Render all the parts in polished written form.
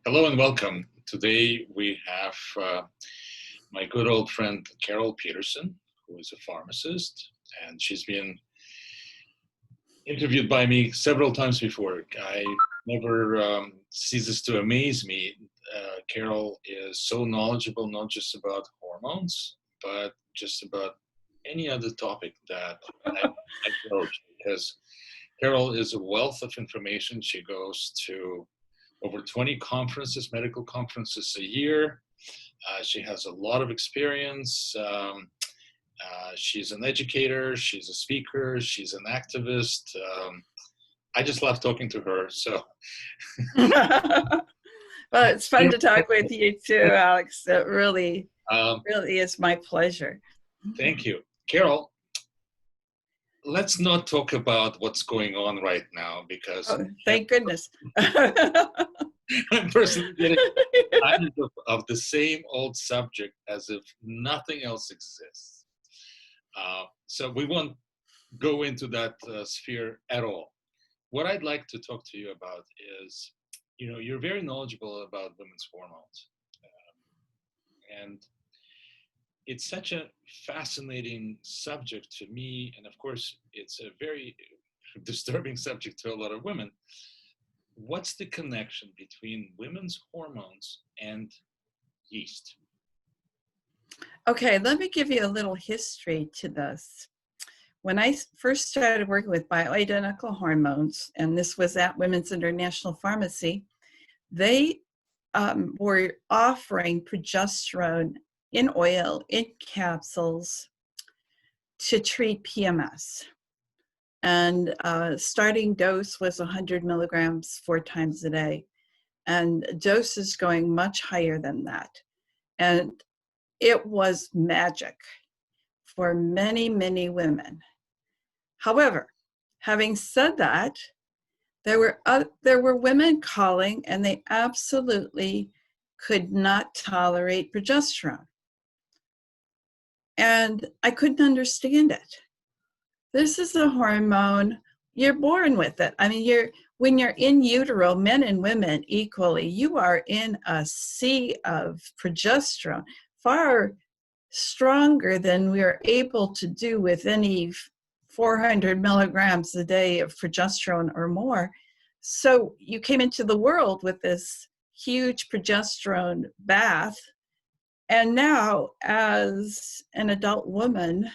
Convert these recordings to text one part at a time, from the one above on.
Hello and welcome. Today we have my good old friend Carol Petersen, who is a pharmacist, and she's been interviewed by me several times before. I never ceases to amaze me. Carol is so knowledgeable, not just about hormones, but just about any other topic that I broach, because Carol is a wealth of information. She goes to over 20 conferences, medical conferences a year. She has a lot of experience. She's an educator, she's a speaker, she's an activist. I just love talking to her. So, Well, it's fun to talk with you too, Alex. It really, um, really is my pleasure. thank you. Carol, let's not talk about what's going on right now because Oh, thank goodness. I'm personally getting tired of the same old subject as if nothing else exists. So we won't go into that sphere at all. What I'd like to talk to you about is, you're very knowledgeable about women's hormones. And it's such a fascinating subject to me. And of course, it's a very disturbing subject to a lot of women. What's the connection between women's hormones and yeast? Okay, let me give you a little history to this. When I first started working with bioidentical hormones, and this was at Women's International Pharmacy, they were offering progesterone in oil, in capsules, to treat PMS. And starting dose was 100 milligrams 4 times a day. And doses going much higher than that. And it was magic for many, many women. However, having said that, there were women calling and they absolutely could not tolerate progesterone. And I couldn't understand it. This is a hormone, you're born with it. I mean, when you're in utero, men and women equally, you are in a sea of progesterone, far stronger than we are able to do with any 400 milligrams a day of progesterone or more. So you came into the world with this huge progesterone bath. And now, as an adult woman,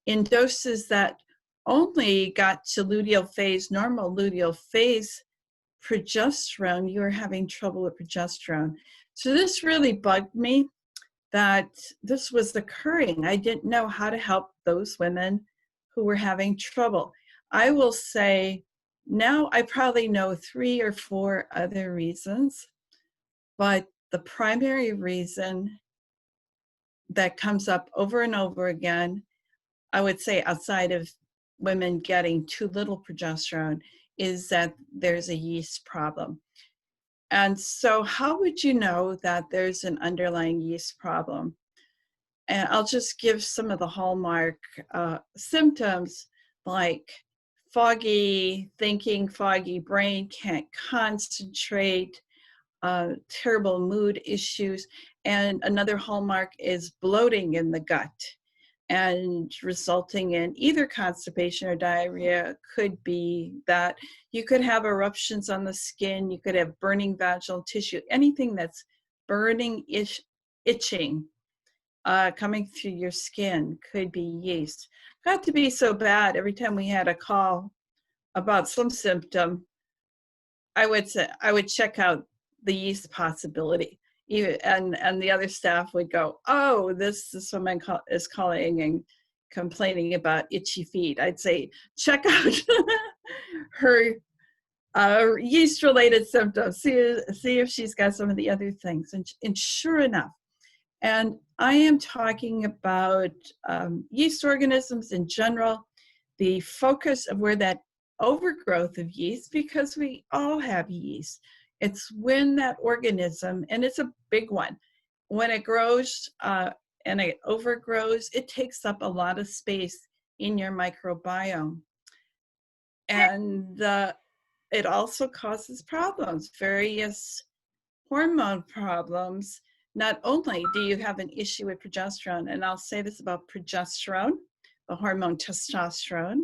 in doses that only got to luteal phase, normal luteal phase progesterone, you were having trouble with progesterone. So this really bugged me that this was occurring. I didn't know how to help those women who were having trouble. I will say now I probably know 3 or 4 other reasons, but the primary reason that comes up over and over again, I would say outside of women getting too little progesterone, is that there's a yeast problem. And so how would you know that there's an underlying yeast problem? And I'll just give some of the hallmark symptoms, like foggy thinking, foggy brain, can't concentrate, terrible mood issues. And another hallmark is bloating in the gut and resulting in either constipation or diarrhea. Could be that you could have eruptions on the skin, you could have burning vaginal tissue, anything that's burning, itching, coming through your skin could be yeast. Got to be so bad every time we had a call about some symptom, I would check out the yeast possibility. And the other staff would go, oh, this woman is calling and complaining about itchy feet. I'd say, check out her yeast-related symptoms. See if she's got some of the other things. And sure enough, and I am talking about yeast organisms in general, the focus of where that overgrowth of yeast, because we all have yeast. It's when that organism, and it's a big one, when it grows and it overgrows, it takes up a lot of space in your microbiome. And it also causes problems, various hormone problems, not only do you have an issue with progesterone, and I'll say this about progesterone, the hormone testosterone,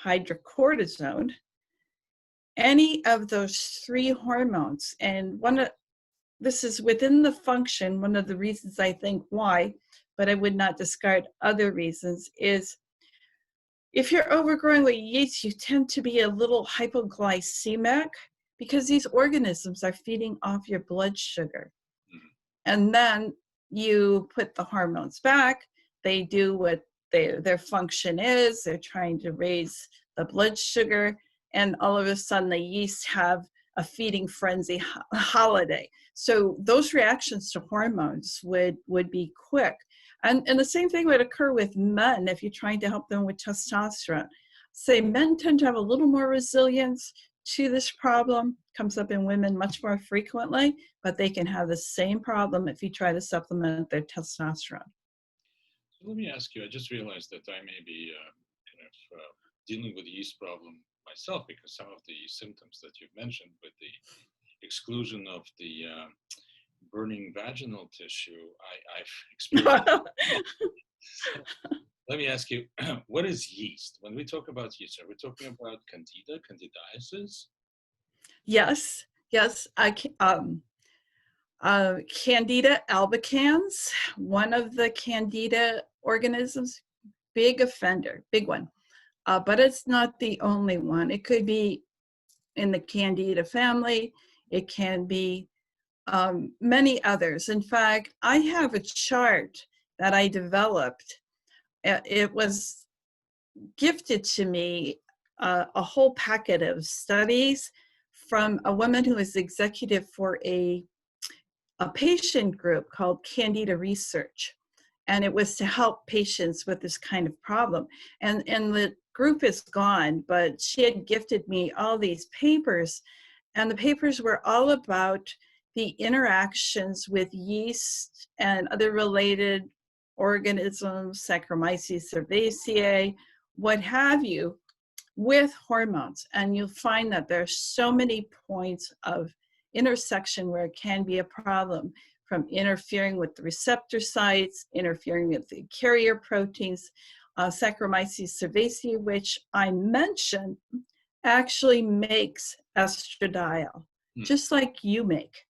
hydrocortisone, any of those three hormones, and this is within the function, one of the reasons I think why, but I would not discard other reasons, is if you're overgrowing with yeast, you tend to be a little hypoglycemic because these organisms are feeding off your blood sugar. And then you put the hormones back, they do what their function is, they're trying to raise the blood sugar, and all of a sudden the yeast have a feeding frenzy holiday. So those reactions to hormones would be quick. And the same thing would occur with men if you're trying to help them with testosterone. Say men tend to have a little more resilience to this problem, comes up in women much more frequently, but they can have the same problem if you try to supplement their testosterone. So let me ask you, I just realized that I may be dealing with the yeast problem myself, because some of the symptoms that you've mentioned with the exclusion of the burning vaginal tissue, I've experienced. Let me ask you, what is yeast? When we talk about yeast, are we talking about candida, candidiasis? Yes. Candida albicans, one of the candida organisms, big offender, big one. But it's not the only one. It could be in the candida family. It can be many others. In fact, I have a chart that I developed. It was gifted to me, a whole packet of studies from a woman who is executive for a patient group called Candida Research. And it was to help patients with this kind of problem. And the group is gone, but she had gifted me all these papers. And the papers were all about the interactions with yeast and other related organisms, Saccharomyces cerevisiae, what have you, with hormones. And you'll find that there's so many points of intersection where it can be a problem, from interfering with the receptor sites, interfering with the carrier proteins. Saccharomyces cerevisiae, which I mentioned, actually makes estradiol, just like you make.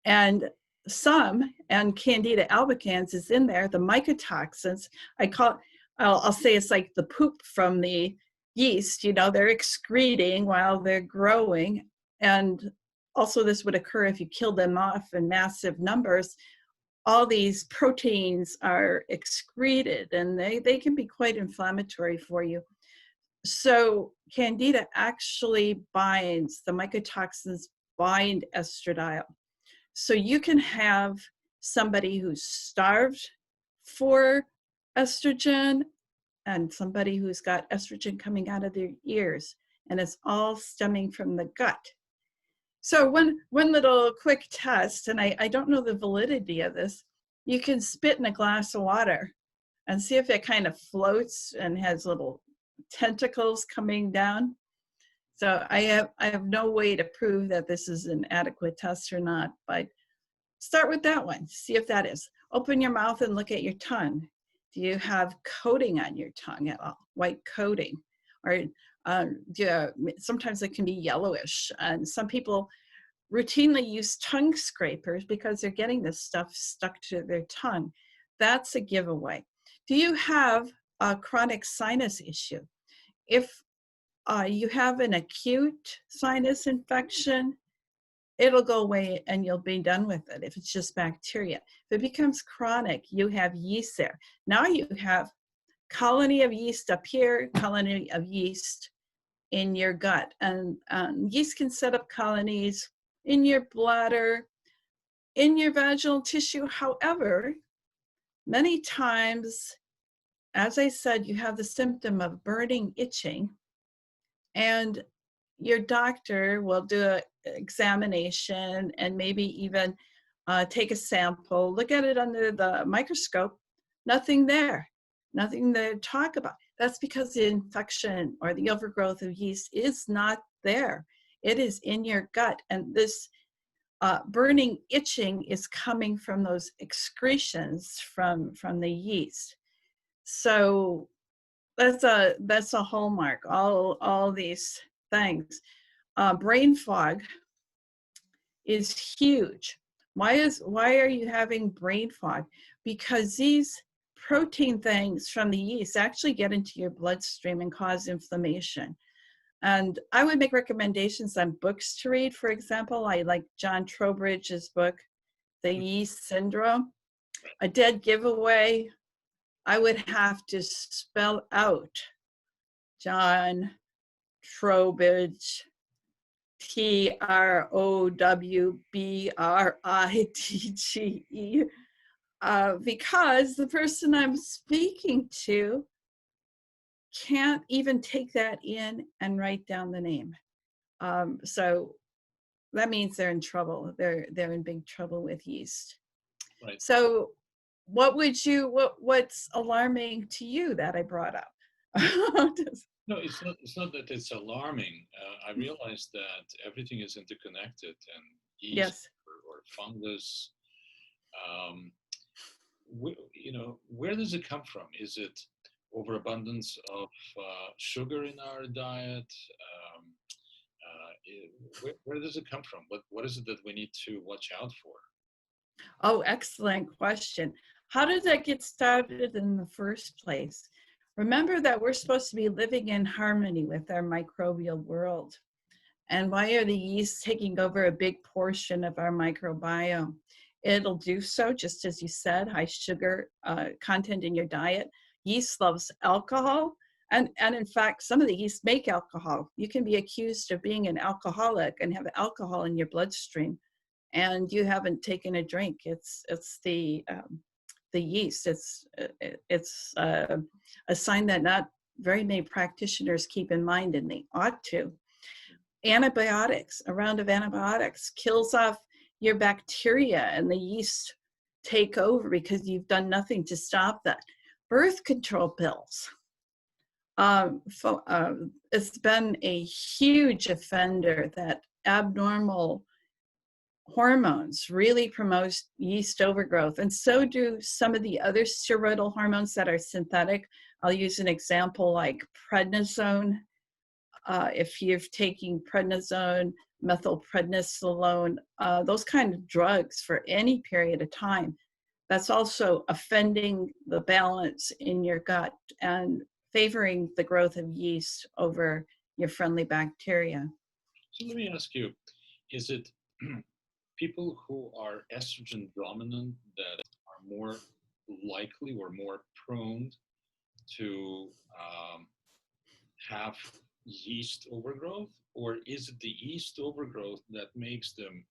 And Candida albicans is in there, the mycotoxins. I'll say it's like the poop from the yeast, they're excreting while they're growing. And also this would occur if you kill them off in massive numbers. All these proteins are excreted, and they can be quite inflammatory for you. So Candida actually binds, the mycotoxins bind estradiol. So you can have somebody who's starved for estrogen and somebody who's got estrogen coming out of their ears, and it's all stemming from the gut. So one little quick test, and I don't know the validity of this, you can spit in a glass of water and see if it kind of floats and has little tentacles coming down. So I have no way to prove that this is an adequate test or not, but start with that one. See if that is. Open your mouth and look at your tongue. Do you have coating on your tongue at all? White coating? Or sometimes it can be yellowish. And some people routinely use tongue scrapers because they're getting this stuff stuck to their tongue. That's a giveaway. Do you have a chronic sinus issue? If you have an acute sinus infection, it'll go away and you'll be done with it if it's just bacteria. If it becomes chronic, you have yeast there. Now you have colony of yeast up here, colony of yeast in your gut. And yeast can set up colonies in your bladder, in your vaginal tissue. However, many times, as I said, you have the symptom of burning, itching, and your doctor will do an examination and maybe even take a sample, look at it under the microscope, nothing there, nothing to talk about. That's because the infection or the overgrowth of yeast is not there. It is in your gut. And this burning, itching is coming from those excretions from the yeast. So that's a hallmark. All these things. Brain fog is huge. Why are you having brain fog? Because these protein things from the yeast actually get into your bloodstream and cause inflammation. And I would make recommendations on books to read. For example, I like John Trowbridge's book, The Yeast Syndrome. A dead giveaway, I would have to spell out John Trowbridge, Trowbridge, because the person I'm speaking to can't even take that in and write down the name. So that means they're in trouble. They're in big trouble with yeast. Right. So what's alarming to you that I brought up? No, it's not that it's alarming. I realize that everything is interconnected, and yeast Yes. or fungus. Where does it come from? Is it overabundance of sugar in our diet? Where does it come from? What is it that we need to watch out for? Oh, excellent question. How did that get started in the first place? Remember that we're supposed to be living in harmony with our microbial world. And why are the yeast taking over a big portion of our microbiome? It'll do so, just as you said, high sugar content in your diet. Yeast loves alcohol. And in fact, some of the yeast make alcohol. You can be accused of being an alcoholic and have alcohol in your bloodstream, and you haven't taken a drink. It's the yeast. It's a sign that not very many practitioners keep in mind, and they ought to. Antibiotics, a round of antibiotics kills off your bacteria, and the yeast take over because you've done nothing to stop that. Birth control pills. It's been a huge offender that abnormal hormones really promote yeast overgrowth, and so do some of the other steroidal hormones that are synthetic. I'll use an example like prednisone. If you're taking prednisone, methylprednisolone, those kind of drugs for any period of time, that's also offending the balance in your gut and favoring the growth of yeast over your friendly bacteria. So let me ask you, is it people who are estrogen dominant that are more likely or more prone to have yeast overgrowth, or is it the yeast overgrowth that makes them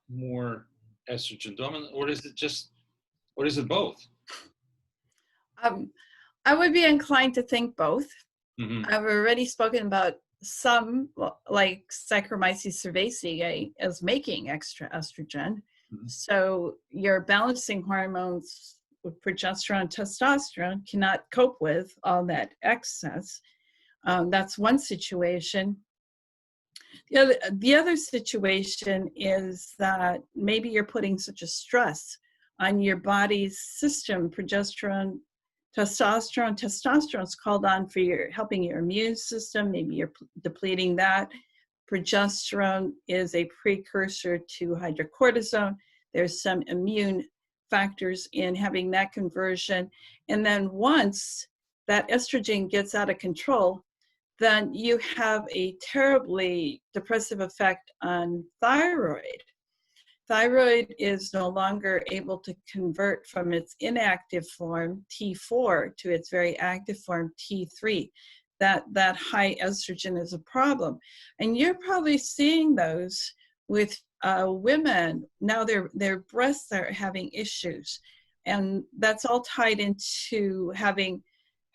more estrogen dominant, or is it both? I would be inclined to think both. Mm-hmm. I've already spoken about some, like Saccharomyces cerevisiae, as making extra estrogen. Mm-hmm. So your balancing hormones with progesterone and testosterone cannot cope with all that excess. That's one situation. The other situation is that maybe you're putting such a stress on your body's system. Progesterone, testosterone is called on for helping your immune system. Maybe you're depleting that. Progesterone is a precursor to hydrocortisone. There's some immune factors in having that conversion. And then once that estrogen gets out of control, then you have a terribly depressive effect on thyroid. Thyroid is no longer able to convert from its inactive form, T4, to its very active form, T3. That high estrogen is a problem. And you're probably seeing those with women. Now their breasts are having issues. And that's all tied into having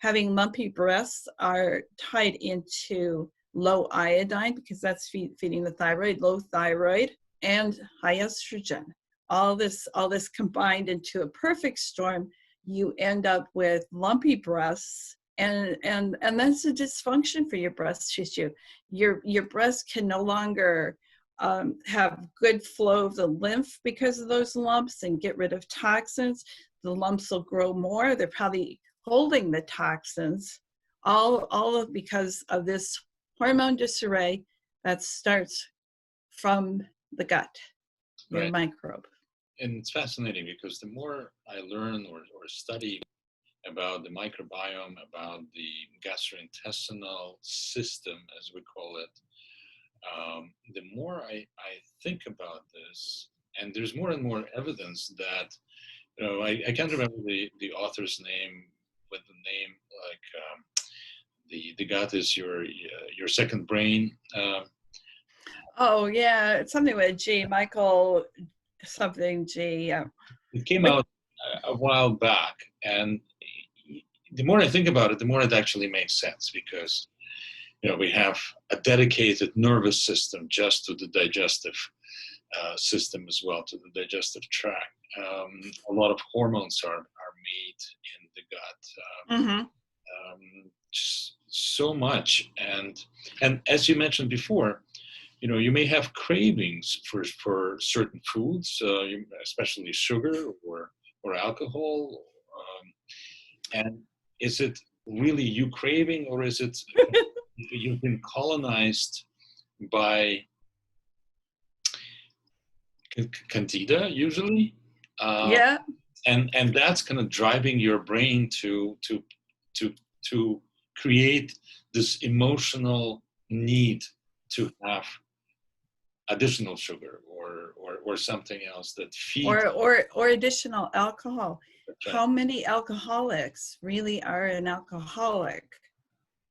lumpy breasts are tied into low iodine, because that's feeding the thyroid, low thyroid, and high estrogen. All this combined into a perfect storm. You end up with lumpy breasts, and that's a dysfunction for your breast tissue. Your breast can no longer have good flow of the lymph because of those lumps and get rid of toxins. The lumps will grow more. They're probably holding the toxins, all because of this hormone disarray that starts from the gut, your Right. microbe. And it's fascinating because the more I learn or study about the microbiome, about the gastrointestinal system, as we call it, the more I think about this, and there's more and more evidence that, I can't remember the author's name, with the name like the gut is your second brain. Oh yeah, it's something with G, Michael something G. It came But out a while back, and the more I think about it, the more it actually makes sense because we have a dedicated nervous system just to the digestive system as well, to the digestive tract. A lot of hormones are made in the gut. Just so much, and as you mentioned before, you may have cravings for certain foods, especially sugar or alcohol. And is it really you craving, or is it you've been colonized by candida usually? yeah, And that's kind of driving your brain to create this emotional need to have additional sugar or something else that feeds. or additional alcohol. Right. How many alcoholics really are an alcoholic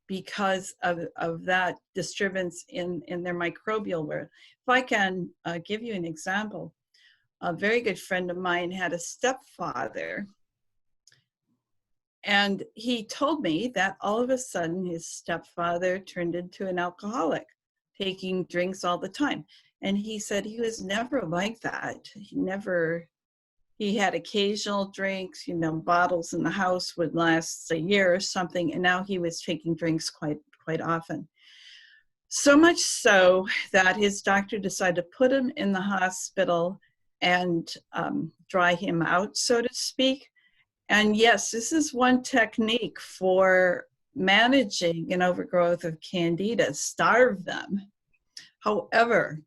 because of that disturbance in their microbial world? If I can give you an example, a very good friend of mine had a stepfather, and he told me that all of a sudden his stepfather turned into an alcoholic, taking drinks all the time. And he said he was never like that. He had occasional drinks, bottles in the house would last a year or something, and now he was taking drinks quite often. So much so that his doctor decided to put him in the hospital and dry him out, so to speak. And yes, this is one technique for managing an overgrowth of candida: starve them. However,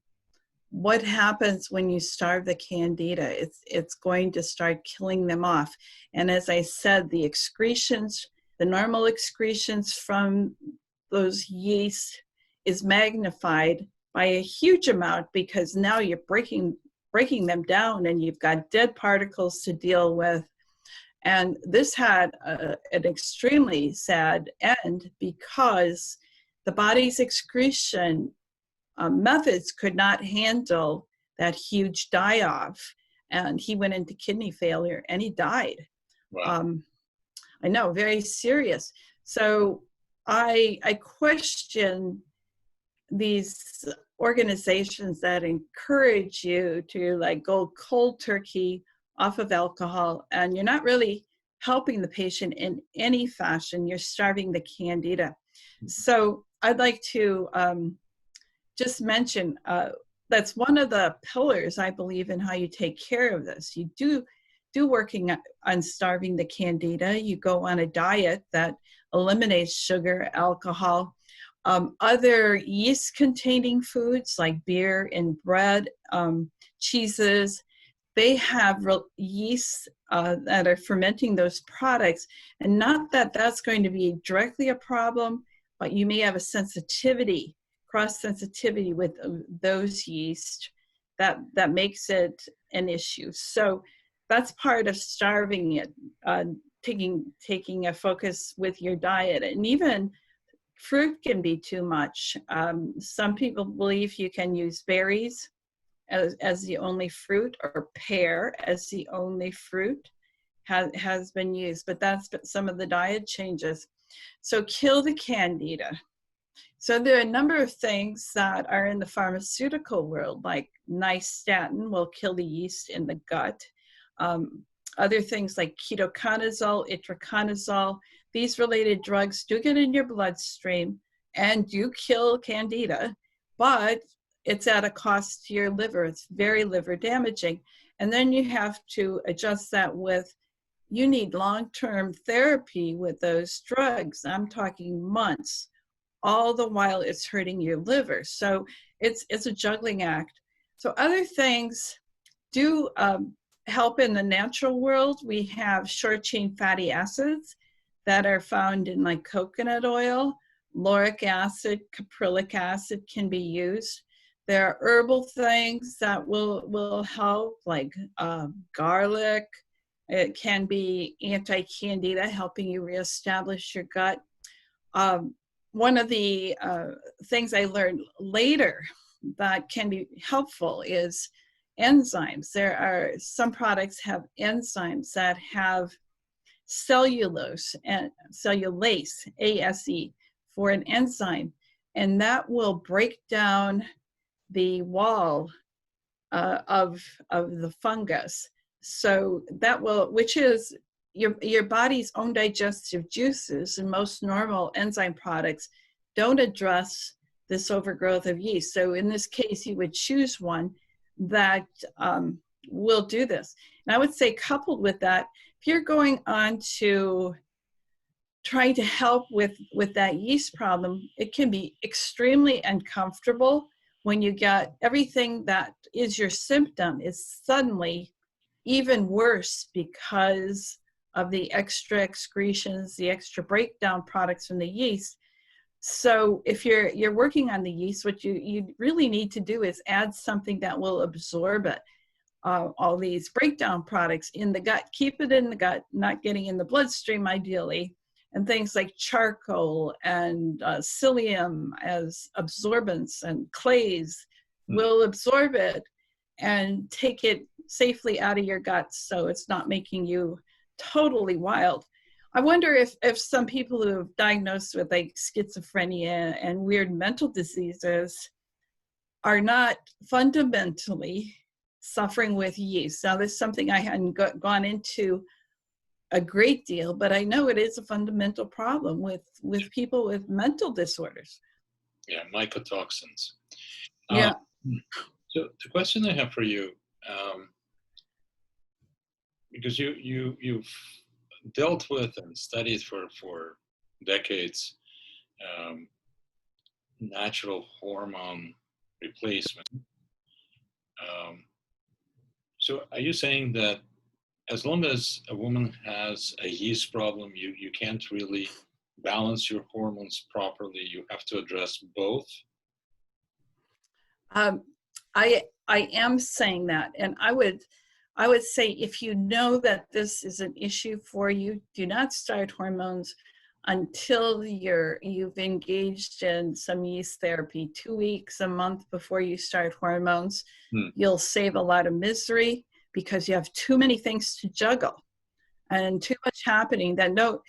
what happens when you starve the candida? It's going to start killing them off. And as I said, the excretions, the normal excretions from those yeast is magnified by a huge amount, because now you're breaking them down and you've got dead particles to deal with. And this had an extremely sad end because the body's excretion methods could not handle that huge die-off, and he went into kidney failure and he died. Wow. I know, very serious. So I question these organizations that encourage you to go cold turkey off of alcohol, and you're not really helping the patient in any fashion. You're starving the candida. So I'd like to just mention that's one of the pillars, I believe, in how you take care of this. You do working on starving the candida. You go on a diet that eliminates sugar, alcohol, other yeast-containing foods like beer and bread, cheeses. They have yeast that are fermenting those products, and not that that's going to be directly a problem, but you may have a sensitivity, cross-sensitivity with those yeast that makes it an issue. So that's part of starving it, taking a focus with your diet. And even fruit can be too much. Some people believe you can use berries as the only fruit, or pear as the only fruit has been used, but that's some of the diet changes. So kill the candida. So there are a number of things that are in the pharmaceutical world, like nystatin will kill the yeast in the gut. Other things like ketoconazole, itraconazole, these related drugs do get in your bloodstream and do kill candida, but it's at a cost to your liver. It's very liver damaging. And then you have to adjust that with, you need long-term therapy with those drugs. I'm talking months, all the while it's hurting your liver. So it's a juggling act. So other things do help in the natural world. We have short-chain fatty acids that are found in like coconut oil. Lauric acid, caprylic acid can be used. There are herbal things that will help, like garlic. It can be anti-candida, helping you reestablish your gut. One of the things I learned later that can be helpful is enzymes. There are some products have enzymes that have cellulose and cellulase, ASE, for an enzyme, and that will break down the wall of the fungus. So that will, which is your body's own digestive juices, and most normal enzyme products don't address this overgrowth of yeast. So in this case, you would choose one that will do this. And I would say, coupled with that, if you're going on to trying to help with that yeast problem, it can be extremely uncomfortable when you get everything that is your symptom is suddenly even worse because of the extra excretions, the extra breakdown products from the yeast. So if you're working on the yeast, what you really need to do is add something that will absorb it. All these breakdown products in the gut, keep it in the gut, not getting in the bloodstream ideally, and things like charcoal and psyllium as absorbents and clays will absorb it and take it safely out of your gut, so it's not making you totally wild. I wonder if some people who have diagnosed with like schizophrenia and weird mental diseases are not fundamentally suffering with yeast. Now, this is something I hadn't gone into a great deal, but I know it is a fundamental problem with people with mental disorders. Yeah, mycotoxins. Yeah. So the question I have for you, because you've dealt with and studied for decades natural hormone replacement. So are you saying that as long as a woman has a yeast problem, you can't really balance your hormones properly? You have to address both? I am saying that, and I would say, if you know that this is an issue for you, do not start hormones until you've engaged in some yeast therapy. 2 weeks, a month before you start hormones. You'll save a lot of misery because you have too many things to juggle and too much happening that no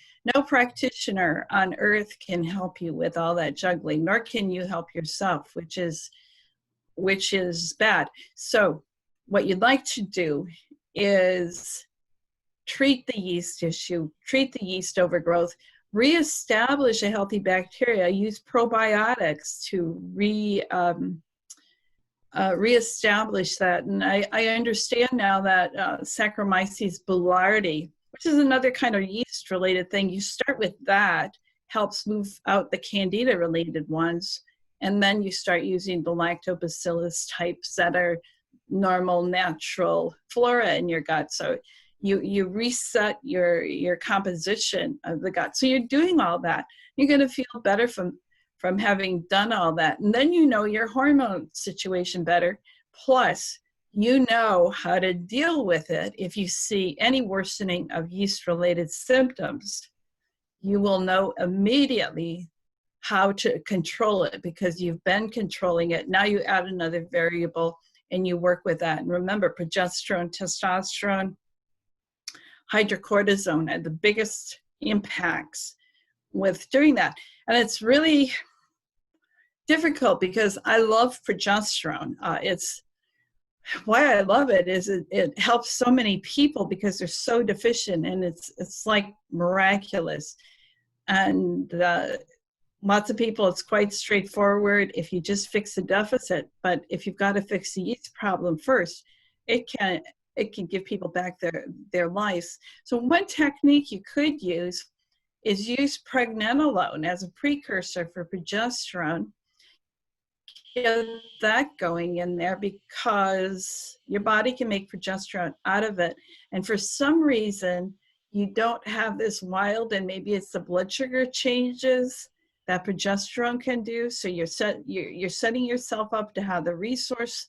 practitioner on earth can help you with all that juggling, nor can you help yourself, which is bad. So what you'd like to do is treat the yeast issue, treat the yeast overgrowth, reestablish a healthy bacteria, use probiotics to reestablish that. And I understand now that Saccharomyces boulardii, which is another kind of yeast-related thing, you start with that, helps move out the candida-related ones, and then you start using the lactobacillus types that are normal, natural flora in your gut. So you reset your composition of the gut. So you're doing all that. You're going to feel better from having done all that. And then you know your hormone situation better. Plus, you know how to deal with it. If you see any worsening of yeast-related symptoms, you will know immediately how to control it because you've been controlling it. Now you add another variable and you work with that. And remember, progesterone, testosterone, hydrocortisone are the biggest impacts with doing that. And it's really difficult because I love progesterone. It's why I love it is it helps so many people because they're so deficient, and it's like miraculous. And lots of people, it's quite straightforward if you just fix the deficit. But if you've got to fix the yeast problem first, it can give people back their lives. So one technique you could use is use pregnenolone as a precursor for progesterone. Get that going in there because your body can make progesterone out of it. And for some reason, you don't have this wild, and maybe it's the blood sugar changes that progesterone can do. So you're setting yourself up to have the resource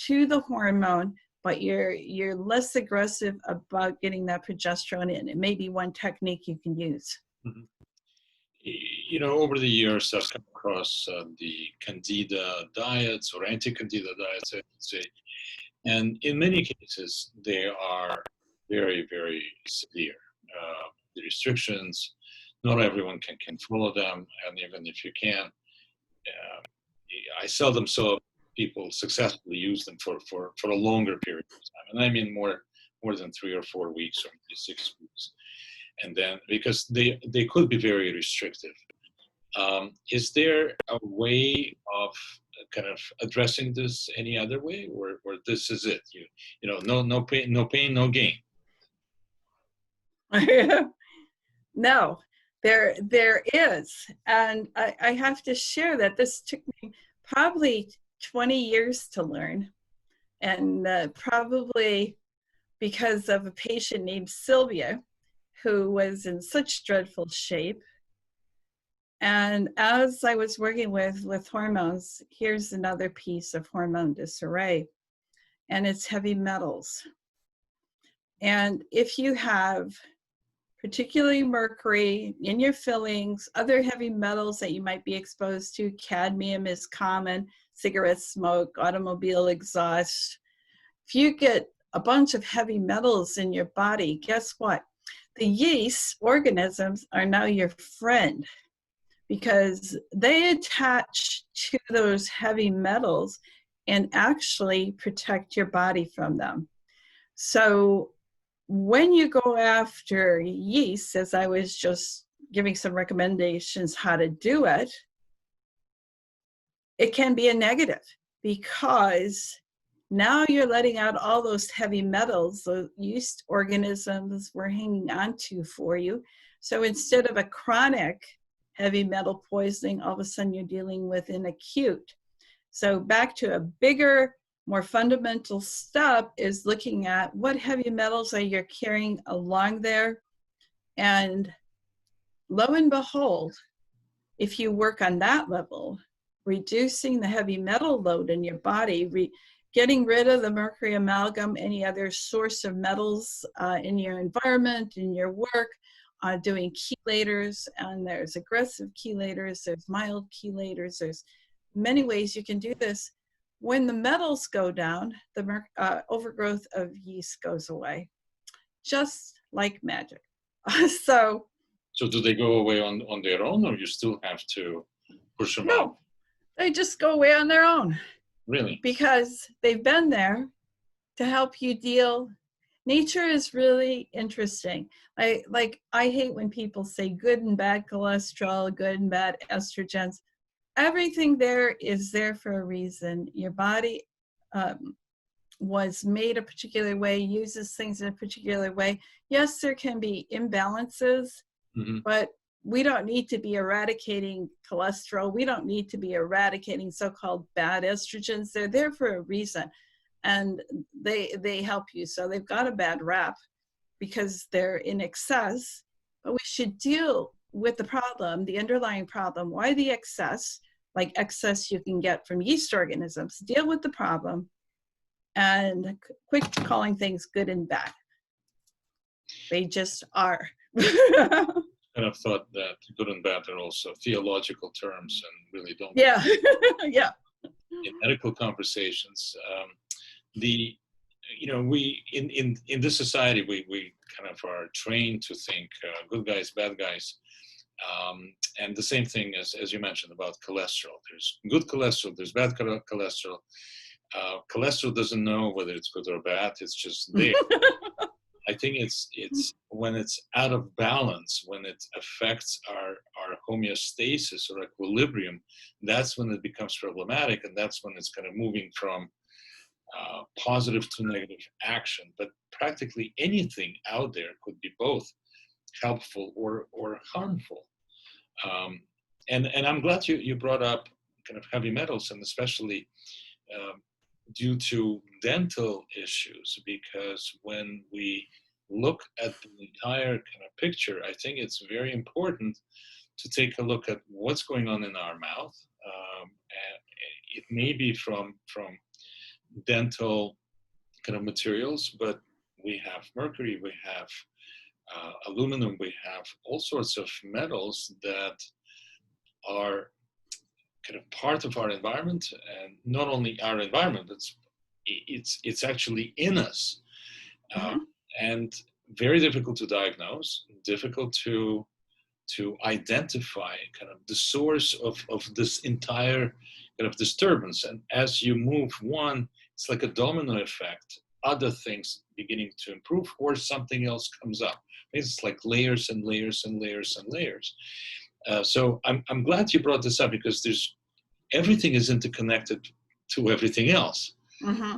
to the hormone, but you're less aggressive about getting that progesterone in. It may be one technique you can use. Mm-hmm. Over the years, I've come across the Candida diets or anti-Candida diets, I would say. And in many cases, they are very, very severe. The restrictions, not everyone can follow them. And even if you can, I seldom saw people successfully use them for a longer period of time. And I mean more than 3 or 4 weeks or maybe 6 weeks. And then, because they could be very restrictive. Is there a way of kind of addressing this any other way, or this is it? No pain, no gain. No, there is, and I have to share that this took me probably 20 years to learn, and probably because of a patient named Sylvia, who was in such dreadful shape. And as I was working with hormones, here's another piece of hormone disarray, and it's heavy metals. And if you have particularly mercury in your fillings, other heavy metals that you might be exposed to, cadmium is common, cigarette smoke, automobile exhaust. If you get a bunch of heavy metals in your body, guess what? The yeast organisms are now your friend because they attach to those heavy metals and actually protect your body from them. So when you go after yeast, as I was just giving some recommendations how to do it, it can be a negative because now you're letting out all those heavy metals, the yeast organisms were hanging on to for you. So instead of a chronic heavy metal poisoning, all of a sudden you're dealing with an acute. So back to a bigger, more fundamental step is looking at what heavy metals are you carrying along there. And lo and behold, if you work on that level, reducing the heavy metal load in your body, getting rid of the mercury amalgam, any other source of metals in your environment, in your work, doing chelators, and there's aggressive chelators, there's mild chelators, there's many ways you can do this. When the metals go down, the overgrowth of yeast goes away, just like magic. So do they go away on their own, or you still have to push them out? No, they just go away on their own. Really? Because they've been there to help you deal. Nature is really interesting. I hate when people say good and bad cholesterol, good and bad estrogens. Everything there is there for a reason. Your body was made a particular way, uses things in a particular way. Yes, there can be imbalances, but we don't need to be eradicating cholesterol. We don't need to be eradicating so-called bad estrogens. They're there for a reason, and they help you. So they've got a bad rap because they're in excess, but we should deal with the problem, the underlying problem. Why the excess? Like excess you can get from yeast organisms. Deal with the problem and quit calling things good and bad. They just are. And I've thought that good and bad are also theological terms and really don't. Yeah, yeah. In medical conversations, we in this society we kind of are trained to think good guys, bad guys, and the same thing as you mentioned about cholesterol. There's good cholesterol, there's bad cholesterol. Cholesterol doesn't know whether it's good or bad; it's just there. I think it's when it's out of balance, when it affects our our homeostasis or equilibrium, that's when it becomes problematic, and that's when it's kind of moving from positive to negative action. But practically anything out there could be both helpful or harmful. And I'm glad you brought up kind of heavy metals, and especially due to dental issues, because when we look at the entire kind of picture, I think it's very important to take a look at what's going on in our mouth. And it may be from dental kind of materials, but we have mercury, we have aluminum, we have all sorts of metals that are kind of part of our environment, and not only our environment, but it's actually in us, Mm-hmm. and very difficult to diagnose, difficult to identify kind of the source of this entire kind of disturbance. And as you move one, it's like a domino effect, other things beginning to improve, or something else comes up. It's like layers and layers and layers and layers. So I'm glad you brought this up, because everything is interconnected to everything else. Mm-hmm.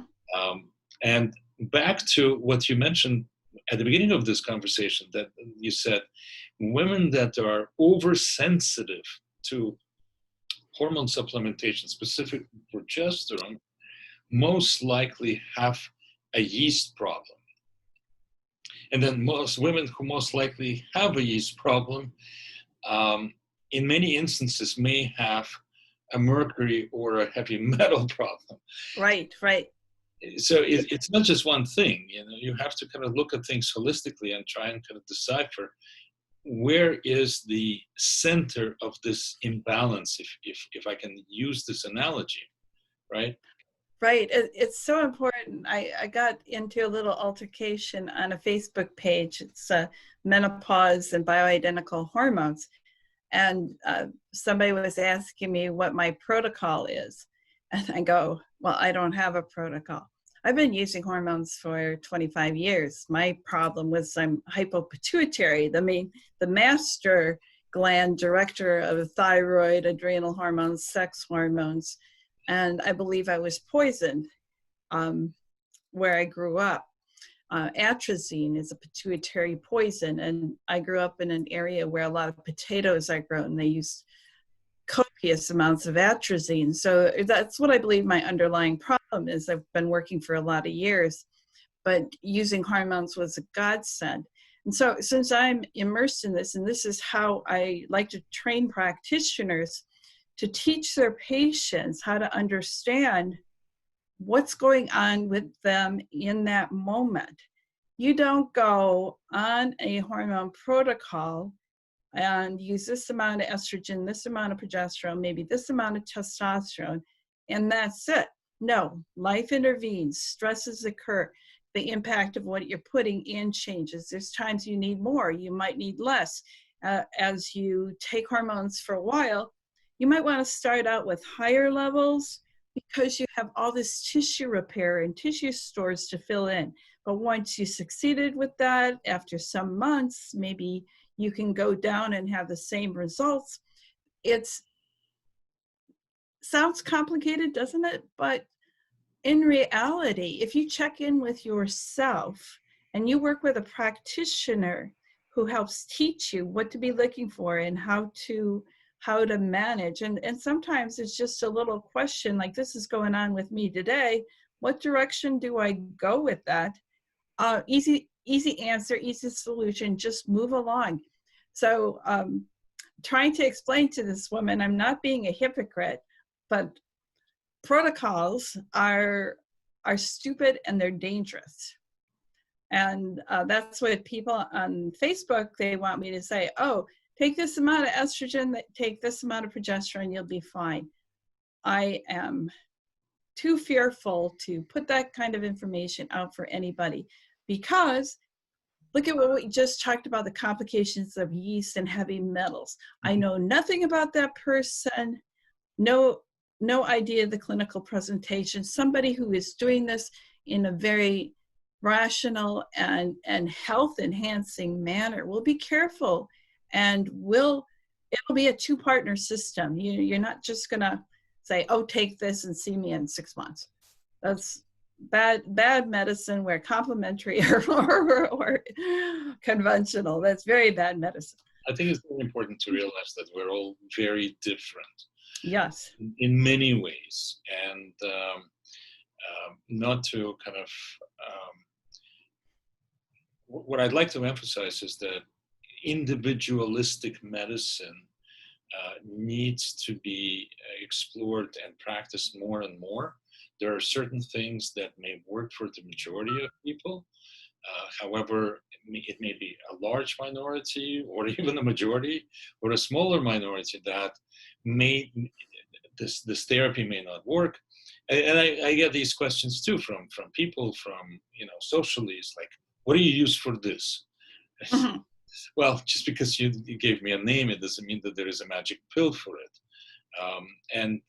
And back to what you mentioned at the beginning of this conversation, that you said women that are oversensitive to hormone supplementation, specific progesterone, most likely have a yeast problem. And then most women who most likely have a yeast problem, in many instances may have a mercury or a heavy metal problem. Right, right. So it's not just one thing. You have to kind of look at things holistically and try and kind of decipher where is the center of this imbalance, if I can use this analogy, right? Right. It's so important. I got into a little altercation on a Facebook page. It's menopause and bioidentical hormones. And somebody was asking me what my protocol is. And I go, well, I don't have a protocol. I've been using hormones for 25 years. My problem was I'm hypopituitary, the master gland director of thyroid, adrenal hormones, sex hormones. And I believe I was poisoned where I grew up. Atrazine is a pituitary poison, and I grew up in an area where a lot of potatoes are grown. They use copious amounts of atrazine. So that's what I believe my underlying problem is. I've been working for a lot of years, but using hormones was a godsend. And so since I'm immersed in this, and this is how I like to train practitioners to teach their patients how to understand what's going on with them in that moment. You don't go on a hormone protocol and use this amount of estrogen, this amount of progesterone, maybe this amount of testosterone, and that's it. No, life intervenes, stresses occur. The impact of what you're putting in changes. There's times you need more, you might need less. As you take hormones for a while, you might want to start out with higher levels because you have all this tissue repair and tissue stores to fill in. But once you succeeded with that, after some months, maybe you can go down and have the same results. It sounds complicated, doesn't it? But in reality, if you check in with yourself and you work with a practitioner who helps teach you what to be looking for and how to manage. And sometimes it's just a little question like, this is going on with me today. What direction do I go with that? Easy answer, easy solution, just move along. So trying to explain to this woman, I'm not being a hypocrite, but protocols are stupid and they're dangerous. And that's what people on Facebook, they want me to say, oh, take this amount of estrogen, take this amount of progesterone, you'll be fine. I am too fearful to put that kind of information out for anybody, because look at what we just talked about, the complications of yeast and heavy metals. I know nothing about that person, no idea of the clinical presentation. Somebody who is doing this in a very rational and health enhancing manner will be careful and will it'll be a two-partner system. You're not just gonna say, oh, take this and see me in 6 months. That's bad medicine where complementary or conventional. That's very bad medicine. I think it's very important to realize that we're all very different. Yes. In many ways, and not to kind of what I'd like to emphasize is that individualistic medicine needs to be explored and practiced more and more. There are certain things that may work for the majority of people. However, it may be a large minority or even a majority or a smaller minority that may, this therapy may not work. And I get these questions too from people from, socially. It's like, what do you use for this? Mhm. Well, just because you gave me a name, it doesn't mean that there is a magic pill for it. And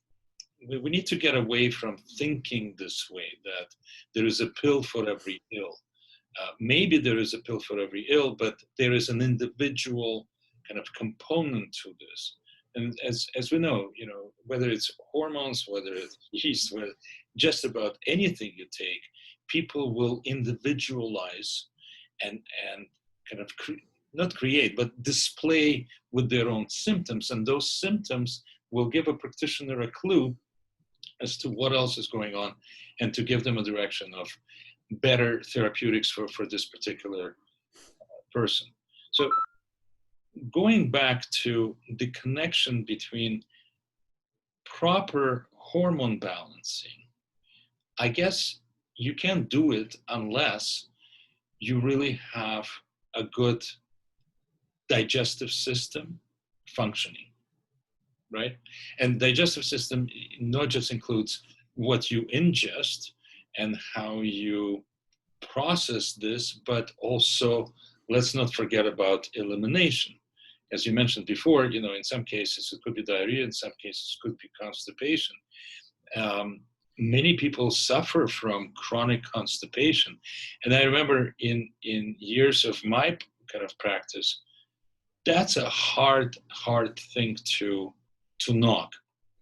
we need to get away from thinking this way, that there is a pill for every ill. Maybe there is a pill for every ill, but there is an individual kind of component to this. And as we know, whether it's hormones, whether it's yeast, whether just about anything you take, people will individualize and kind of not create, but display with their own symptoms. And those symptoms will give a practitioner a clue as to what else is going on and to give them a direction of better therapeutics for this particular person. So going back to the connection between proper hormone balancing, I guess you can't do it unless you really have a good digestive system functioning, right? And digestive system not just includes what you ingest and how you process this, but also let's not forget about elimination. As you mentioned before, in some cases it could be diarrhea, in some cases it could be constipation. Many people suffer from chronic constipation. And I remember in years of my kind of practice, that's a hard thing to knock.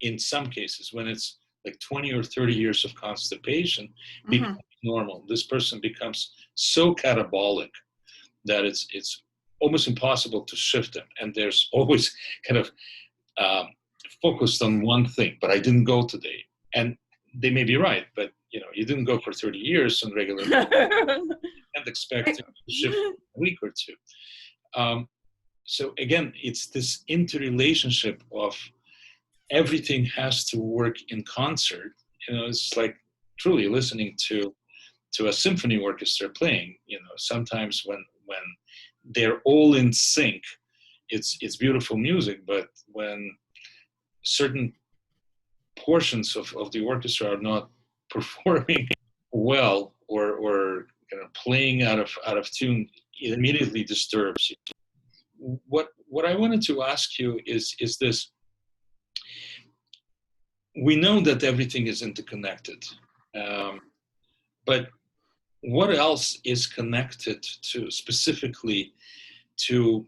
In some cases, when it's like 20 or 30 years of constipation becomes normal, this person becomes so catabolic that it's almost impossible to shift them. And there's always kind of focused on one thing, but I didn't go today. And they may be right, but you didn't go for 30 years on regular and expect to shift in a week or two. So again, it's this interrelationship of everything has to work in concert. It's like truly listening to a symphony orchestra playing. Sometimes when they're all in sync, it's beautiful music. But when certain portions of the orchestra are not performing well or kind of playing out of tune, it immediately disturbs you. What I wanted to ask you is this: we know that everything is interconnected, but what else is connected to specifically to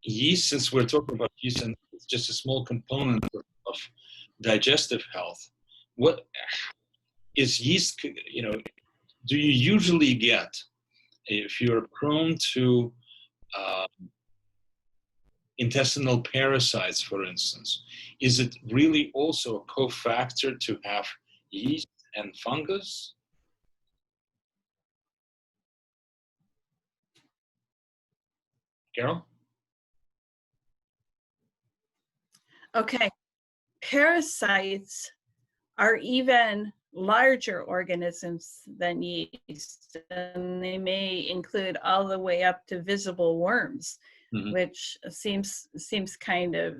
yeast? Since we're talking about yeast and it's just a small component of digestive health, what is yeast? Do you usually get, if you're prone to intestinal parasites, for instance, is it really also a cofactor to have yeast and fungus? Carol? Okay. Parasites are even larger organisms than yeast, and they may include all the way up to visible worms, which seems kind of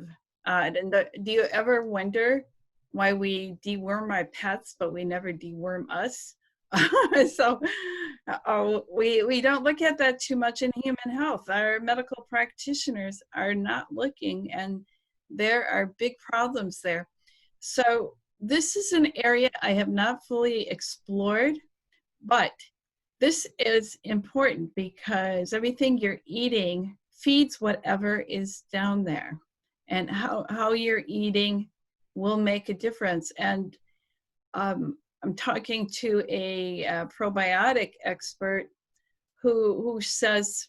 odd. And do you ever wonder why we deworm our pets, but we never deworm us? So we don't look at that too much in human health. Our medical practitioners are not looking, and there are big problems there. So this is an area I have not fully explored, but this is important because everything you're eating feeds whatever is down there. and how you're eating will make a difference. And I'm talking to a probiotic expert who says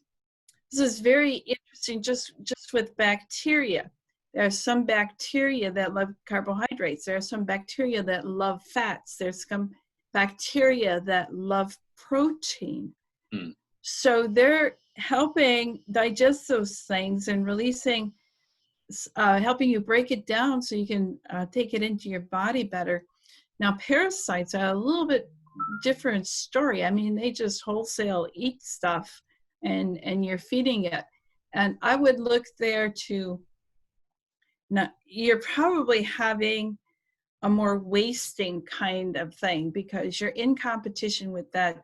this is very interesting. Just with bacteria, there are some bacteria that love carbohydrates. There are some bacteria that love fats. There's some bacteria that love protein. Mm. So they're helping digest those things and releasing, helping you break it down so you can take it into your body better. Now, parasites are a little bit different story. I mean, they just wholesale eat stuff and you're feeding it. And I would look there to, now, you're probably having a more wasting kind of thing because you're in competition with that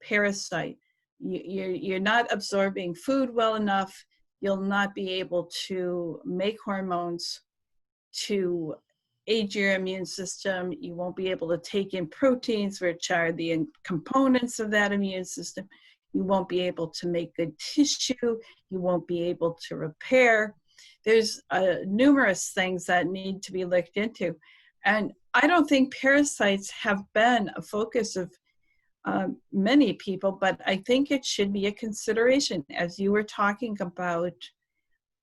parasite. You're not absorbing food well enough. You'll not be able to make hormones to aid your immune system. You won't be able to take in proteins, which are the components of that immune system. You won't be able to make good tissue. You won't be able to repair. There's numerous things that need to be looked into. And I don't think parasites have been a focus of many people, but I think it should be a consideration as you were talking about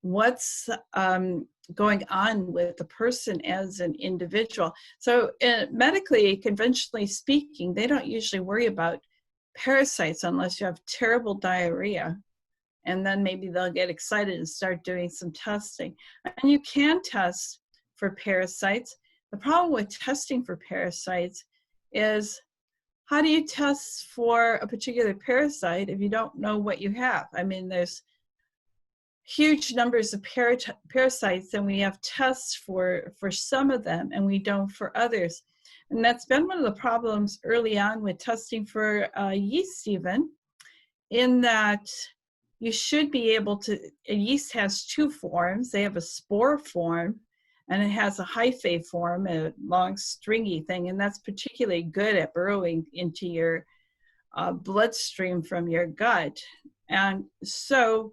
what's going on with the person as an individual. So medically, conventionally speaking, they don't usually worry about parasites unless you have terrible diarrhea. And then maybe they'll get excited and start doing some testing. And you can test for parasites. The problem with testing for parasites is, how do you test for a particular parasite if you don't know what you have? I mean, there's huge numbers of parasites, and we have tests for some of them and we don't for others. And that's been one of the problems early on with testing for yeast, even in that you should be able to, a yeast has two forms. They have a spore form and it has a hyphae form, a long stringy thing, and that's particularly good at burrowing into your bloodstream from your gut. And so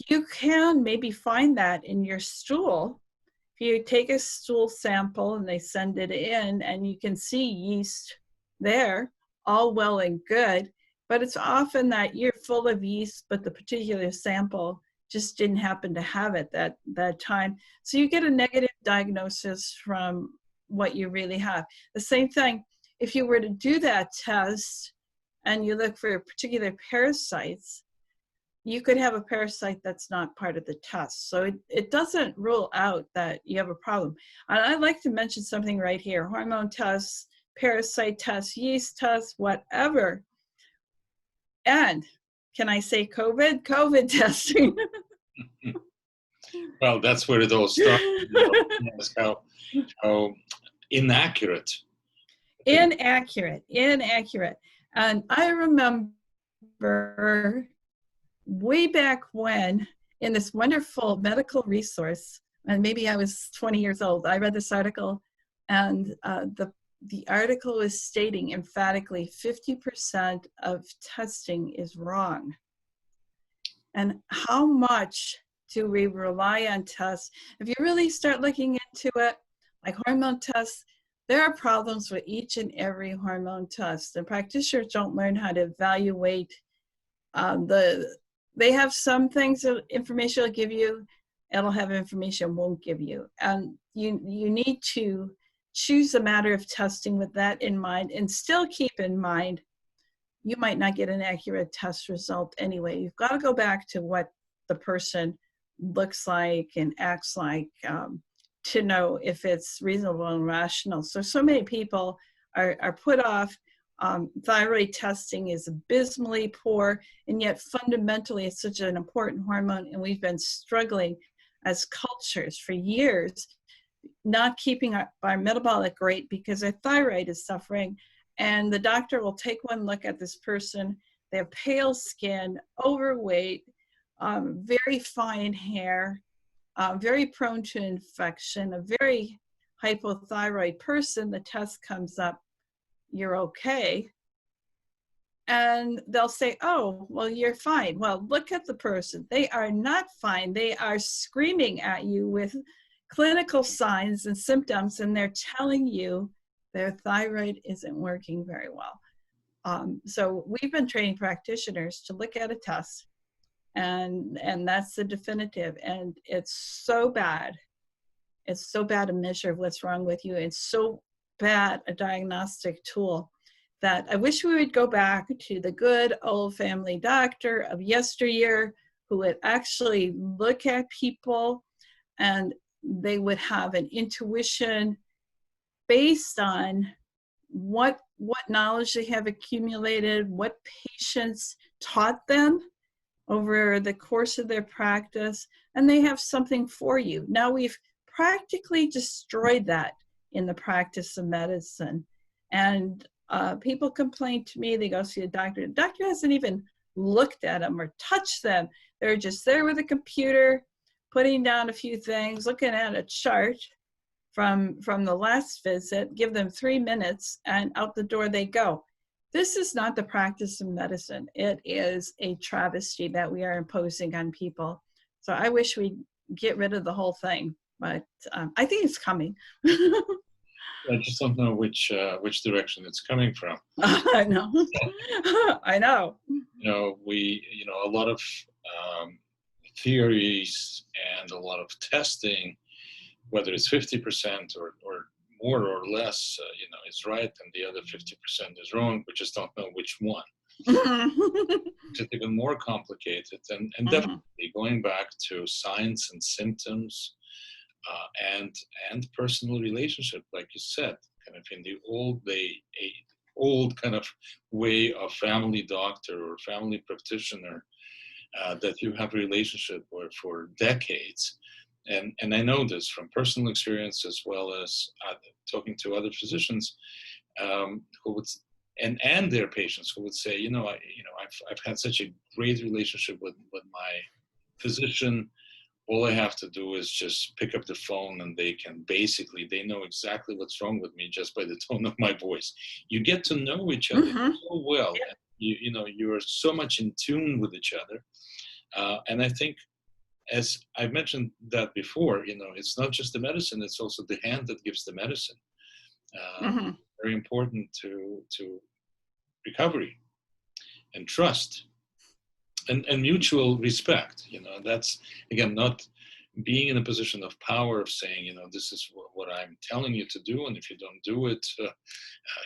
you can maybe find that in your stool. If you take a stool sample and they send it in and you can see yeast there, all well and good, but it's often that you're full of yeast, but the particular sample just didn't happen to have it that time. So you get a negative diagnosis from what you really have. The same thing, if you were to do that test and you look for particular parasites, you could have a parasite that's not part of the test. So it doesn't rule out that you have a problem. And I'd like to mention something right here: hormone tests, parasite tests, yeast tests, whatever. And can I say COVID? COVID testing. Well, that's where it all started. How inaccurate. Inaccurate. And I remember way back when, in this wonderful medical resource, and maybe I was 20 years old, I read this article, and the article was stating emphatically 50% of testing is wrong. And how much do we rely on tests? If you really start looking into it, like hormone tests, there are problems with each and every hormone test. The practitioners don't learn how to evaluate they have some things, information will give you, it'll have information won't give you. And you need to choose a matter of testing with that in mind, and still keep in mind, you might not get an accurate test result anyway. You've got to go back to what the person looks like and acts like to know if it's reasonable and rational. So many people are put off. Thyroid testing is abysmally poor, and yet fundamentally it's such an important hormone, and we've been struggling as cultures for years, not keeping our metabolic rate because our thyroid is suffering. And the doctor will take one look at this person. They have pale skin, overweight, very fine hair, very prone to infection, a very hypothyroid person. The test comes up, you're okay. and they'll say, oh, well, you're fine. Well, look at the person. They are not fine. They are screaming at you with clinical signs and symptoms, and they're telling you their thyroid isn't working very well. So we've been training practitioners to look at a test, and that's the definitive. And it's so bad. It's so bad a measure of what's wrong with you. It's so bad a diagnostic tool that I wish we would go back to the good old family doctor of yesteryear who would actually look at people, and they would have an intuition based on what knowledge they have accumulated, what patients taught them over the course of their practice, and they have something for you. Now we've practically destroyed that in the practice of medicine. And people complain to me, they go see a doctor. The doctor hasn't even looked at them or touched them. They're just there with a computer, putting down a few things, looking at a chart from the last visit, give them 3 minutes, and out the door they go. This is not the practice of medicine. It is a travesty that we are imposing on people. So I wish we'd get rid of the whole thing, but I think it's coming. I just don't know which direction it's coming from. I know. I know. A lot of theories and a lot of testing, whether it's 50% or more or less, is right, and the other 50% is wrong. We just don't know which one. It's even more complicated, and definitely going back to signs and symptoms, and personal relationship, like you said, kind of in the old kind of way of family doctor or family practitioner, that you have a relationship with for decades. And I know this from personal experience, as well as talking to other physicians who would, and their patients who would say, I've had such a great relationship with my physician. All I have to do is just pick up the phone, and they know exactly what's wrong with me just by the tone of my voice. You get to know each other so well. Yeah. You are so much in tune with each other. And I think, as I've mentioned that before, it's not just the medicine, it's also the hand that gives the medicine. Very important to recovery and trust and mutual respect. That's, again, not being in a position of power of saying, this is what I'm telling you to do, and if you don't do it,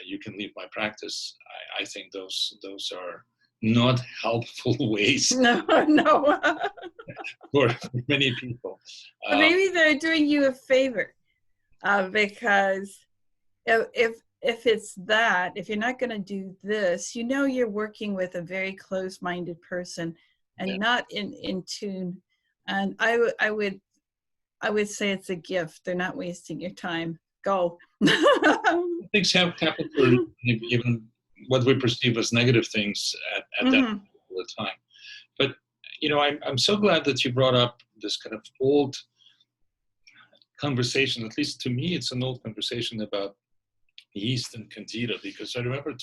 you can leave my practice. I think those are not helpful ways. No. For many people. But maybe they're doing you a favor, because if it's that, if you're not going to do this, you're working with a very closed-minded person and not in tune. And I would say it's a gift. They're not wasting your time. Go. Things have happened for even what we perceive as negative things at that all the time. But I'm so glad that you brought up this kind of old conversation. At least to me, it's an old conversation about yeast and candida, because I remember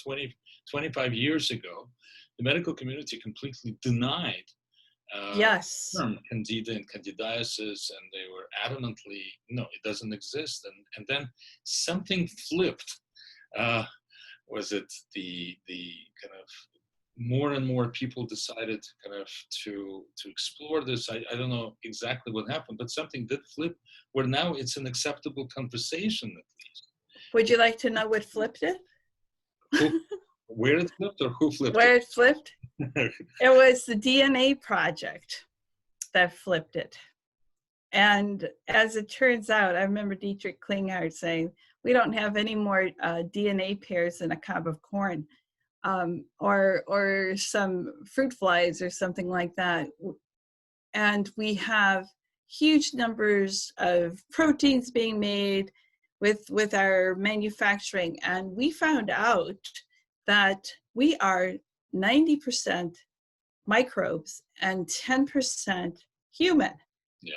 25 years ago, the medical community completely denied term candida and candidiasis, and they were adamantly, no, it doesn't exist. And then something flipped. Was it the kind of more and more people decided kind of to explore this? I don't know exactly what happened, but something did flip, where now it's an acceptable conversation, at least. Would you like to know what flipped it? Where it flipped, or who flipped Where it? it flipped? It was the DNA project that flipped it. And as it turns out, I remember Dietrich Klinghardt saying, we don't have any more DNA pairs in a cob of corn, or some fruit flies or something like that. And we have huge numbers of proteins being made with our manufacturing. And we found out that we are 90% microbes and 10% human. Yeah.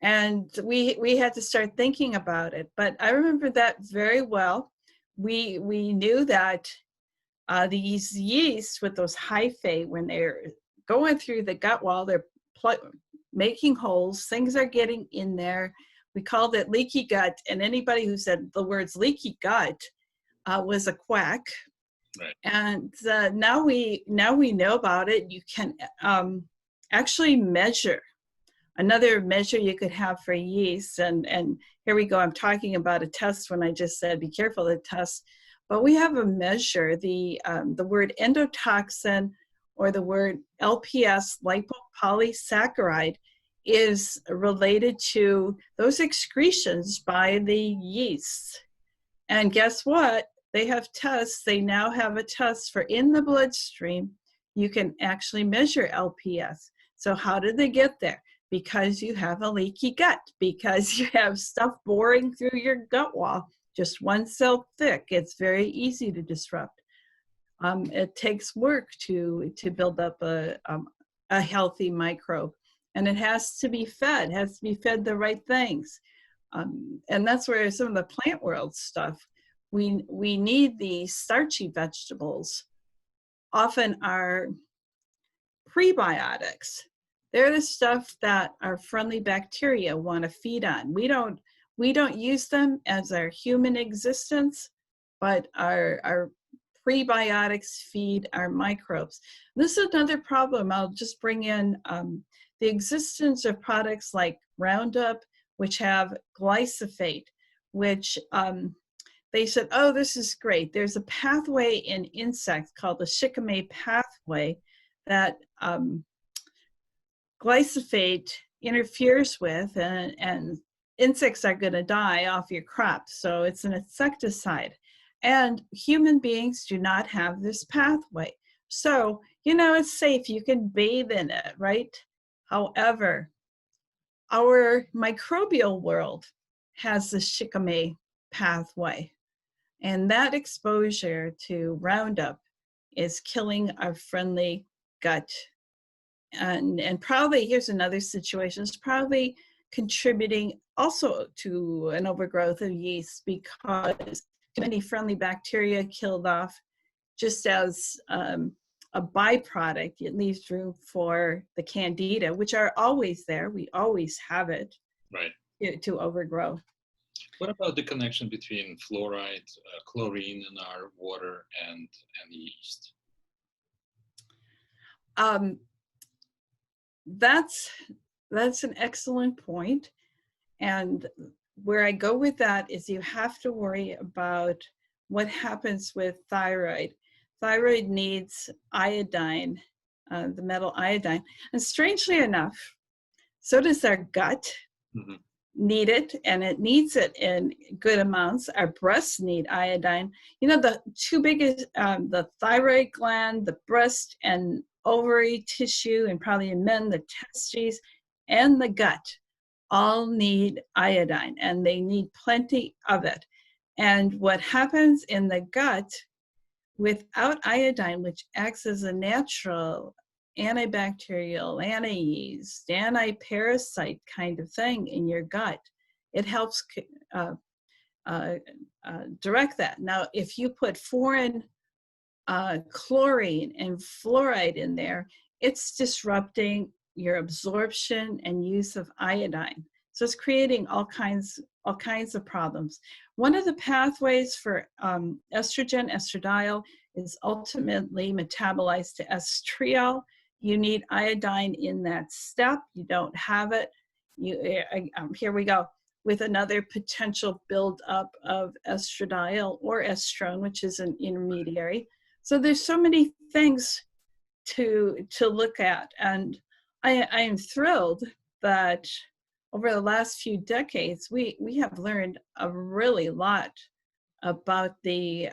And we had to start thinking about it. But I remember that very well. We knew that these yeast with those hyphae, when they're going through the gut wall, they're making holes, things are getting in there. We called it leaky gut, and anybody who said the words leaky gut was a quack. Right. And now we know about it. You can actually measure. Another measure you could have for yeast, and here we go, I'm talking about a test when I just said be careful of the test, but we have a measure, the word endotoxin or the word LPS, lipopolysaccharide, is related to those excretions by the yeast. And guess what? They have tests. They now have a test for in the bloodstream. You can actually measure LPS. So how did they get there? Because you have a leaky gut, because you have stuff boring through your gut wall, just one cell thick. It's very easy to disrupt. It takes work to build up a healthy microbe, and it has to be fed. It has to be fed the right things, and that's where some of the plant world stuff. We need the starchy vegetables. Often are prebiotics. They're the stuff that our friendly bacteria want to feed on. We don't use them as our human existence, but our prebiotics feed our microbes. This is another problem. I'll just bring in the existence of products like Roundup, which have glyphosate, which they said, oh, this is great. There's a pathway in insects called the shikimate pathway that glyphosate interferes with, and insects are going to die off your crops. So it's an insecticide. And human beings do not have this pathway. So, it's safe. You can bathe in it, right? However, our microbial world has the shikimate pathway. And that exposure to Roundup is killing our friendly gut. And probably, here's another situation, it's probably contributing also to an overgrowth of yeast, because too many friendly bacteria killed off. Just as a byproduct, it leaves room for the candida, which are always there. We always have it, right, to overgrow. What about the connection between fluoride, chlorine in our water, and yeast? That's an excellent point. And where I go with that is you have to worry about what happens with thyroid. Thyroid needs iodine, the metal iodine. And strangely enough, so does our gut. Mm-hmm. Need it, and it needs it in good amounts. Our breasts need iodine. The two biggest, the thyroid gland, the breast and ovary tissue, and probably in men, the testes and the gut, all need iodine, and they need plenty of it. And what happens in the gut without iodine, which acts as a natural antibacterial, anti-yeast, anti-parasite kind of thing in your gut, it helps direct that. Now, if you put foreign chlorine and fluoride in there, it's disrupting your absorption and use of iodine. So it's creating all kinds of problems. One of the pathways for estrogen, estradiol, is ultimately metabolized to estriol. You need iodine in that step. You don't have it. Here we go with another potential buildup of estradiol or estrone, which is an intermediary. So there's so many things to look at, and I am thrilled that over the last few decades we have learned a really lot about the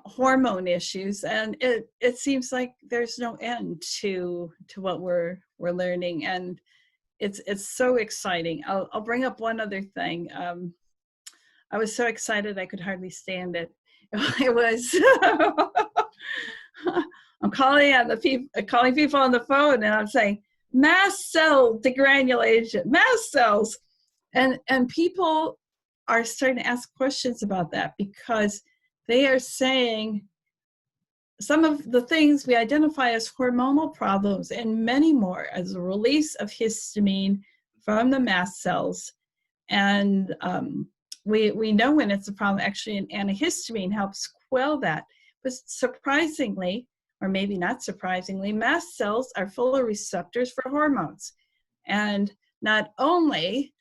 hormone issues, and it seems like there's no end to what we're learning, and it's so exciting. I'll bring up one other thing. I was so excited I could hardly stand it. It was I'm calling people on the phone, and I'm saying mast cell degranulation, mast cells, and people are starting to ask questions about that, because they are saying some of the things we identify as hormonal problems and many more as a release of histamine from the mast cells. And we know when it's a problem, actually an antihistamine helps quell that. But surprisingly, or maybe not surprisingly, mast cells are full of receptors for hormones. And not only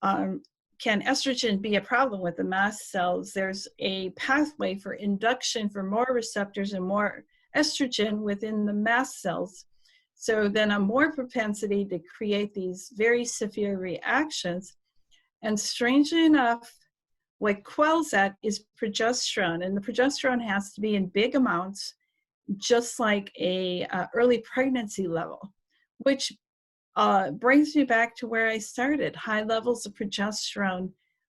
can estrogen be a problem with the mast cells, there's a pathway for induction for more receptors and more estrogen within the mast cells. So then a more propensity to create these very severe reactions. And strangely enough, what quells that is progesterone, and the progesterone has to be in big amounts, just like a early pregnancy level, which brings me back to where I started, high levels of progesterone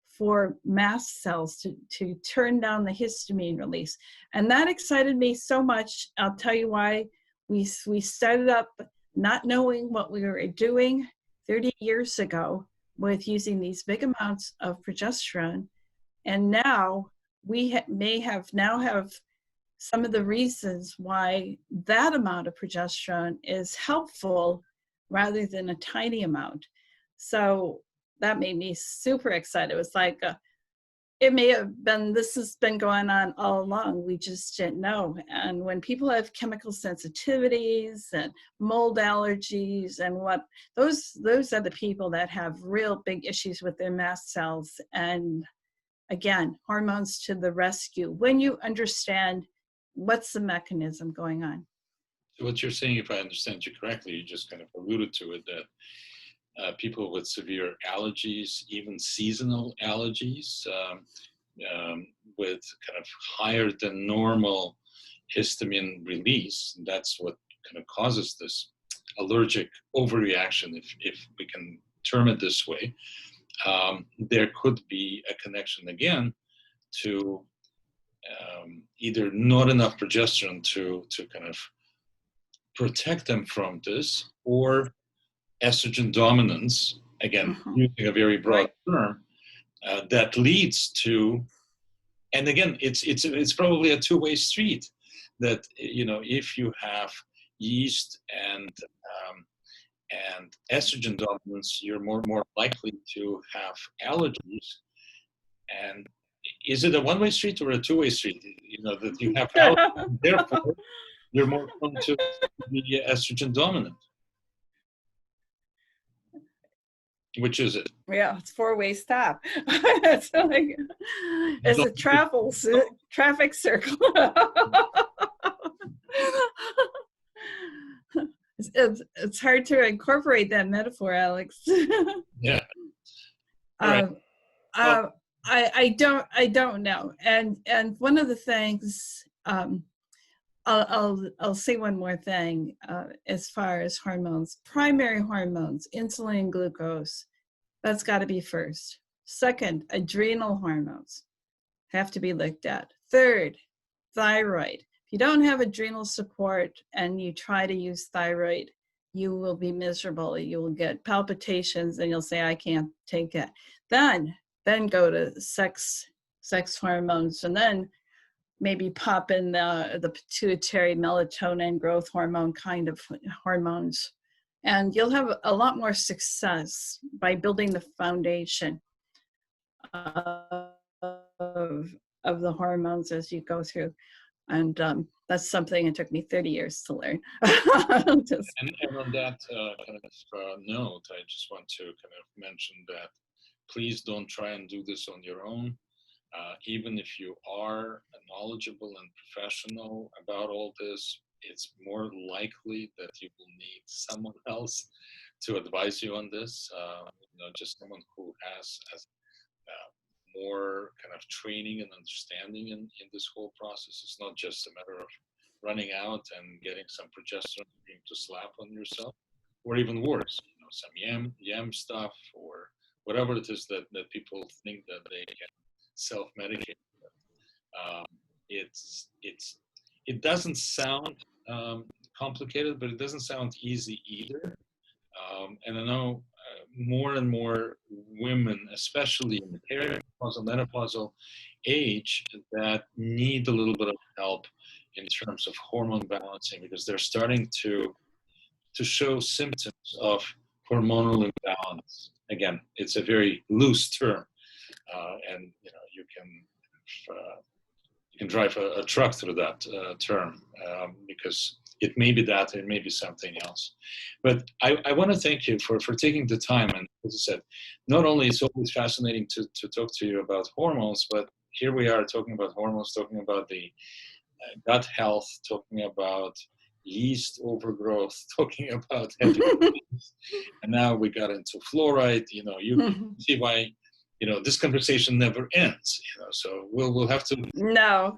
for mast cells to turn down the histamine release. And that excited me so much. I'll tell you why. We started up not knowing what we were doing 30 years ago with using these big amounts of progesterone. And now we may have some of the reasons why that amount of progesterone is helpful rather than a tiny amount. So that made me super excited. It was like, it may have been, this has been going on all along. We just didn't know. And when people have chemical sensitivities and mold allergies and those are the people that have real big issues with their mast cells. And again, hormones to the rescue when you understand what's the mechanism going on. So what you're saying, if I understand you correctly, you just kind of alluded to it, that people with severe allergies, even seasonal allergies, with kind of higher than normal histamine release, that's what kind of causes this allergic overreaction, if we can term it this way. There could be a connection again to either not enough progesterone to kind of protect them from this, or estrogen dominance, again, using a very broad term, that leads to, and again, it's probably a two-way street, that, you know, if you have yeast and estrogen dominance, you're more likely to have allergies. And is it a one-way street or a two-way street? You know, that you have allergies, therefore you're more prone to be estrogen dominant. Which is it? Yeah, it's four-way stop. It's like, it's a traffic circle. It's hard to incorporate that metaphor, Alex. Yeah. Right. I don't know. And one of the things, I'll say one more thing as far as hormones. Primary hormones, insulin and glucose, that's got to be first. Second, adrenal hormones have to be looked at. Third, thyroid. If you don't have adrenal support and you try to use thyroid, you will be miserable. You will get palpitations and you'll say, I can't take it. Then go to sex hormones, and then maybe pop in the pituitary, melatonin, growth hormone kind of hormones. And you'll have a lot more success by building the foundation of the hormones as you go through. And that's something it took me 30 years to learn. And on that kind of note, I just want to kind of mention that please don't try and do this on your own. Even if you are knowledgeable and professional about all this, it's more likely that you will need someone else to advise you on this. You know, just someone who has more kind of training and understanding in this whole process. It's not just a matter of running out and getting some progesterone cream to slap on yourself, or even worse, you know, some yam stuff or whatever it is that people think that they can self-medicate. It doesn't sound complicated, but it doesn't sound easy either. And I know more and more women, especially in the perimenopausal, menopausal age that need a little bit of help in terms of hormone balancing, because they're starting to show symptoms of hormonal imbalance. Again, it's a very loose term, and you can drive a truck through that term, because it may be that, it may be something else. But I want to thank you for taking the time. And as I said, not only it's always fascinating to talk to you about hormones, but here we are talking about hormones, talking about the gut health, talking about yeast overgrowth, talking about heavy metals, and now we got into fluoride. You can see why this conversation never ends. So we'll have to No.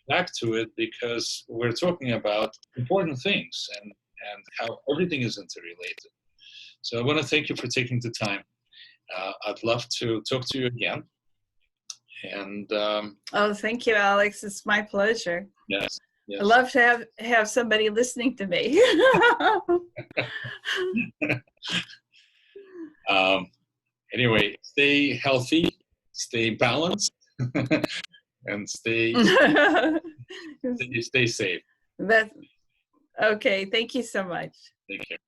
back to it, because we're talking about important things and how everything is interrelated. So I want to thank you for taking the time. I'd love to talk to you again. And Oh, thank you, Alex. It's my pleasure. yes. I love to have somebody listening to me. Anyway, stay healthy, stay balanced, and stay safe. That's okay. Thank you so much. Take care.